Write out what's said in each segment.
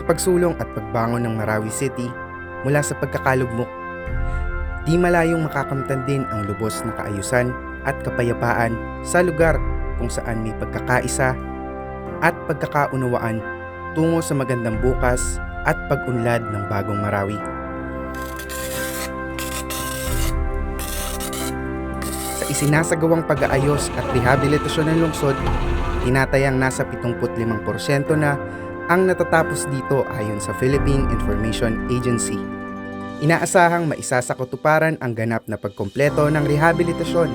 sa pagsulong at pagbangon ng Marawi City mula sa pagkakalugmok. Di malayong makakamtan din ang lubos na kaayusan at kapayapaan sa lugar kung saan may pagkakaisa at pagkakaunawaan tungo sa magandang bukas at pag-unlad ng bagong Marawi. Sa isinasagawang pag-aayos at rehabilitasyon ng lungsod, tinatayang nasa 75% na ang natatapos dito ayon sa Philippine Information Agency. Inaasahang maisasakatuparan ang ganap na pagkompleto ng rehabilitasyon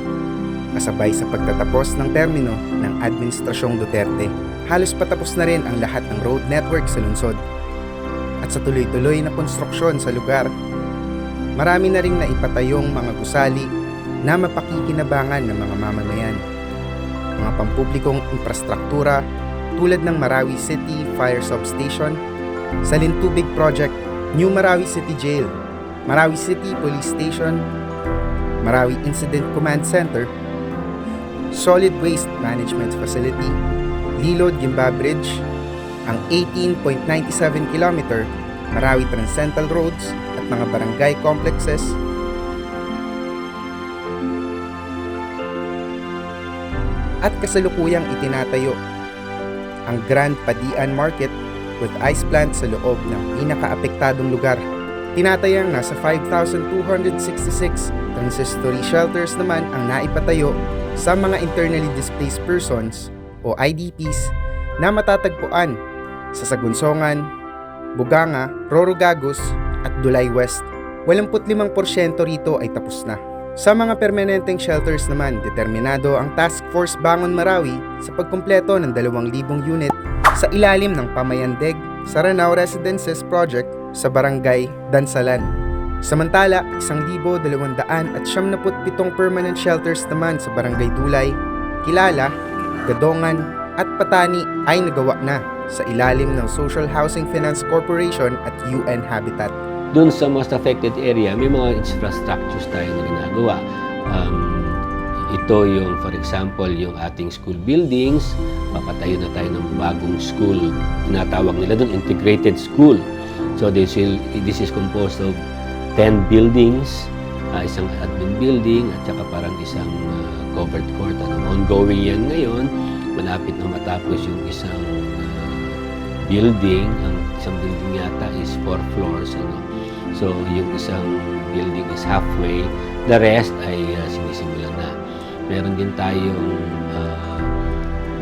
kasabay sa pagtatapos ng termino ng Administrasyong Duterte. Halos patapos na rin ang lahat ng road network sa lungsod. At sa tuloy-tuloy na konstruksyon sa lugar, marami na ring naipatayong mga gusali na mapakikinabangan ng mga mamamayan. Mga pampublikong infrastruktura tulad ng Marawi City Fire Substation, Salintubig Project, New Marawi City Jail, Marawi City Police Station, Marawi Incident Command Center, Solid Waste Management Facility, Lilod-Gimba Bridge, ang 18.97 km Marawi Transcendental Roads at mga barangay complexes, at kasalukuyang itinatayo ang Grand Padian Market with ice plant sa loob ng pinakaapektadong lugar. Tinatayang nasa 5,266 transitory shelters naman ang naipatayo sa mga internally displaced persons o IDPs na matatagpuan sa Sagunsongan, Buganga, Rorogagos at Dulay West. 85% rito ay tapos na. Sa mga permanenteng shelters naman, determinado ang Task Force Bangon Marawi sa pagkumpleto ng 2,000 unit sa ilalim ng Pamayandeg Saranao Residences Project sa Barangay Dansalan. Samantala, 1,277 permanent shelters naman sa Barangay Dulay, Kilala, Gadongan at Patani ay nagawa na sa ilalim ng Social Housing Finance Corporation at UN Habitat. Doon sa most affected area, may mga infrastructures tayo na ginagawa. Ito yung, for example, yung ating school buildings. Papatayo na tayo ng bagong school. Tinatawag nila doon integrated school. So this is composed of 10 buildings, isang admin building at saka parang isang covered court. Ongoing yan ngayon. Malapit na matapos yung isang building. Ang isang building yata is 4 floors. So, yung isang building is halfway, the rest ay sinisimulan na. Meron din tayong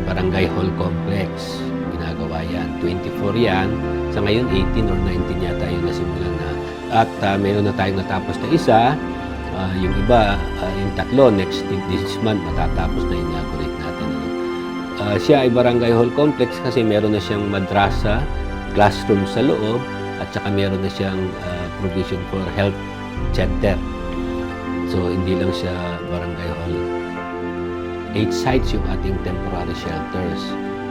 barangay hall complex, ginagawa yan. 24 yan, sa ngayon 18 or 19 yata yung nasimulan na. At meron na tayong natapos na isa, yung iba, yung tatlo, this month, matatapos na inaugurate natin. Siya ay barangay hall complex kasi meron na siyang madrasa, classroom sa loob, at saka meron na siyang provision for health center. So, hindi lang siya barangay hall. 8 sites yung ating temporary shelters.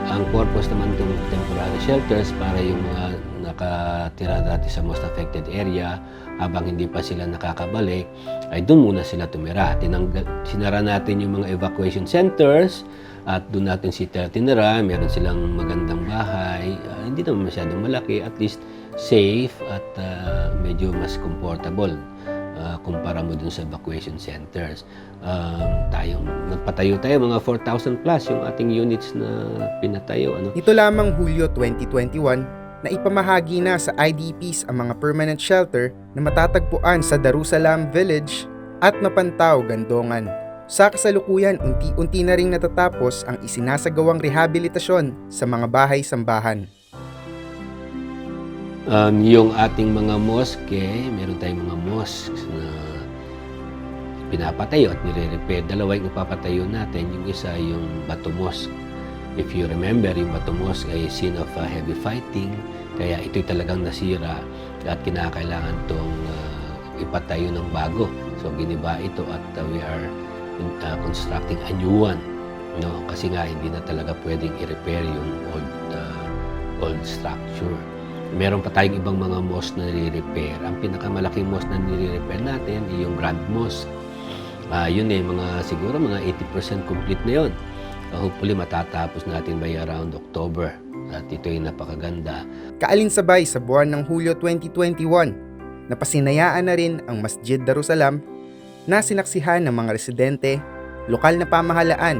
Ang purpose naman ng temporary shelters para yung mga nakatira dati sa most affected area habang hindi pa sila nakakabalik, ay doon muna sila tumira. Sinara natin yung mga evacuation centers at doon natin sila tinira. Meron silang magandang bahay. Hindi naman masyadong malaki, at least safe at medyo mas comfortable kumpara mo dun sa evacuation centers. Nagpatayo tayo, mga 4,000 plus yung ating units na pinatayo. Ito lamang Hulyo 2021 na ipamahagi na sa IDPs ang mga permanent shelter na matatagpuan sa Darussalam Village at Mapantaw, Gandongan. Sa kasalukuyan, unti-unti na ring natatapos ang isinasagawang rehabilitasyon sa mga bahay-sambahan. Yung ating mga mosque, meron tayong mga mosques na pinapatayo at nire-repair. Dalawa yung ipapatayo natin. Yung isa yung Bato Mosque. If you remember, yung Bato Mosque ay scene of heavy fighting. Kaya ito'y talagang nasira at kinakailangan itong ipatayo ng bago. So giniba ito at we are constructing a new one. No? Kasi nga hindi na talaga pwedeng i-repair yung old structure. Meron pa tayong ibang mga mosque na nire-repair. Ang pinakamalaking mosque na nire-repair natin ay yung Grand Mosque. Yun siguro mga 80% complete na yun. Hopefully matatapos natin by around October. at ito'y napakaganda. Kaalinsabay sa buwan ng Hulyo 2021, napasinayaan na rin ang Masjid Darussalam na sinaksihan ng mga residente, lokal na pamahalaan,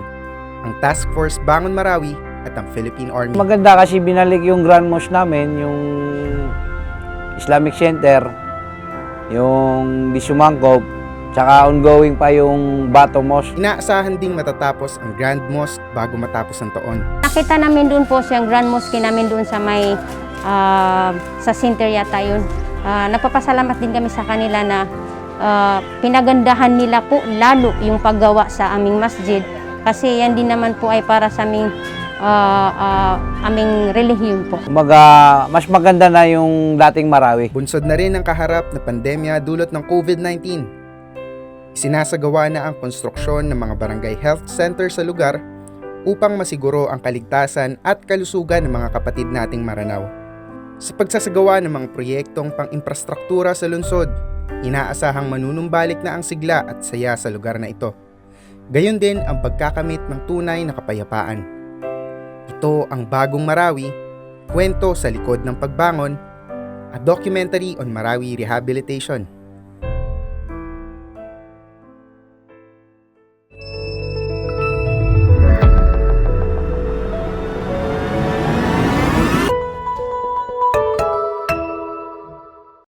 ang Task Force Bangon Marawi at ang Philippine Army. Maganda kasi binalik yung Grand Mosque namin, yung Islamic Center, yung Disumangkop, tsaka ongoing pa yung Bato Mosque. Inaasahan ding matatapos ang Grand Mosque bago matapos ang taon. Nakita namin doon po siyang Grand Mosque namin doon sa may sa center yata yun. Nagpapasalamat din kami sa kanila na pinagandahan nila po lalo yung paggawa sa aming masjid kasi yan din naman po ay para sa aming relihiyon po. Mas maganda na yung dating Marawi. Bunsod na rin ang kaharap na pandemya dulot ng COVID-19. Isinasagawa na ang konstruksyon ng mga barangay health center sa lugar upang masiguro ang kaligtasan at kalusugan ng mga kapatid nating Maranao. Sa pagsasagawa ng mga proyektong pang-infrastruktura sa lungsod, inaasahang manunumbalik na ang sigla at saya sa lugar na ito. Gayon din ang pagkakamit ng tunay na kapayapaan. Ito ang Bagong Marawi, kwento sa likod ng pagbangon, a documentary on Marawi rehabilitation.